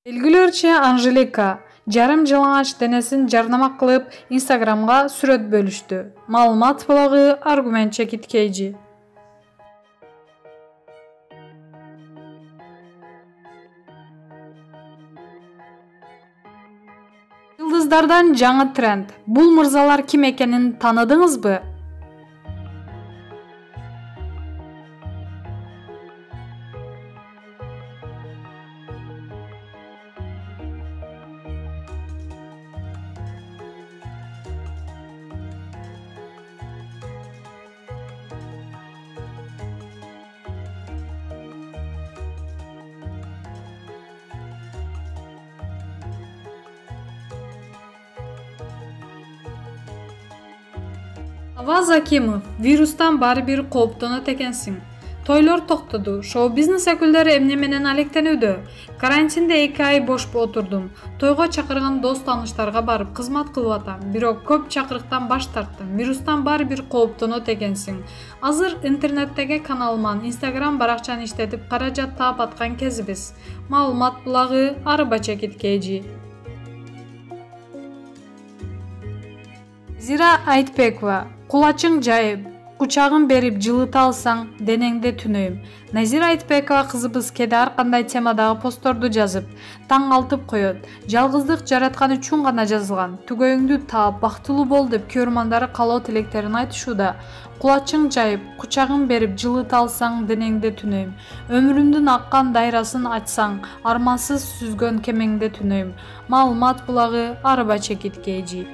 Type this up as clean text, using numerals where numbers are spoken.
Белгилерче Анжелика жарым жалаңач денесин жарнама кылып Instagramга сүрөт бөлүштү. Маалымат блогу Аргумент Чекиткейжи. Yıldızlardan жаңы тренд. Бул мырзалар ким экенин таныдыңызбы? Аваз Акимов, вирустан баары бир кооптонот экенсиң. Тойлор токтоду, шоу-бизнес өкүлдөрү эмне менен алектенүүдө? Карантинде 2 ай бош отурдум. Тойго чакырган дос-таныштарга барып кызмат кылып атам, бирок көп чакырыктан баш тарттым. Вирустан баары бир кооптонот экенсиң. Азыр интернеттеги каналыман Instagram баракчаны иштетип каражат таап аткан кезибиз. Маалымат блогу Арба Чекиткейжи. Зира Айтбекова, кулачың жайып, кучагын берип жылыта алсаң, денеңде түнөйм. Назира Айтбекова кызыбыз кээде ар кандай темадагы постторду жазып, таң калтып коет. Жалгыздык жараткан үчүн гана жазылган. Түгөйүңдү таап, бактылуу бол деп көрмандары каалоо тилектерин айтышууда. Кулачың жайып, кучагын берип жылыта алсаң, денеңде түнөйм. Өмүрүмдүн аккан дайрасын ачсаң, армансыз сүзгөн кемеңде түнөйм. Маалымат блогу Арба Чекиткейжи.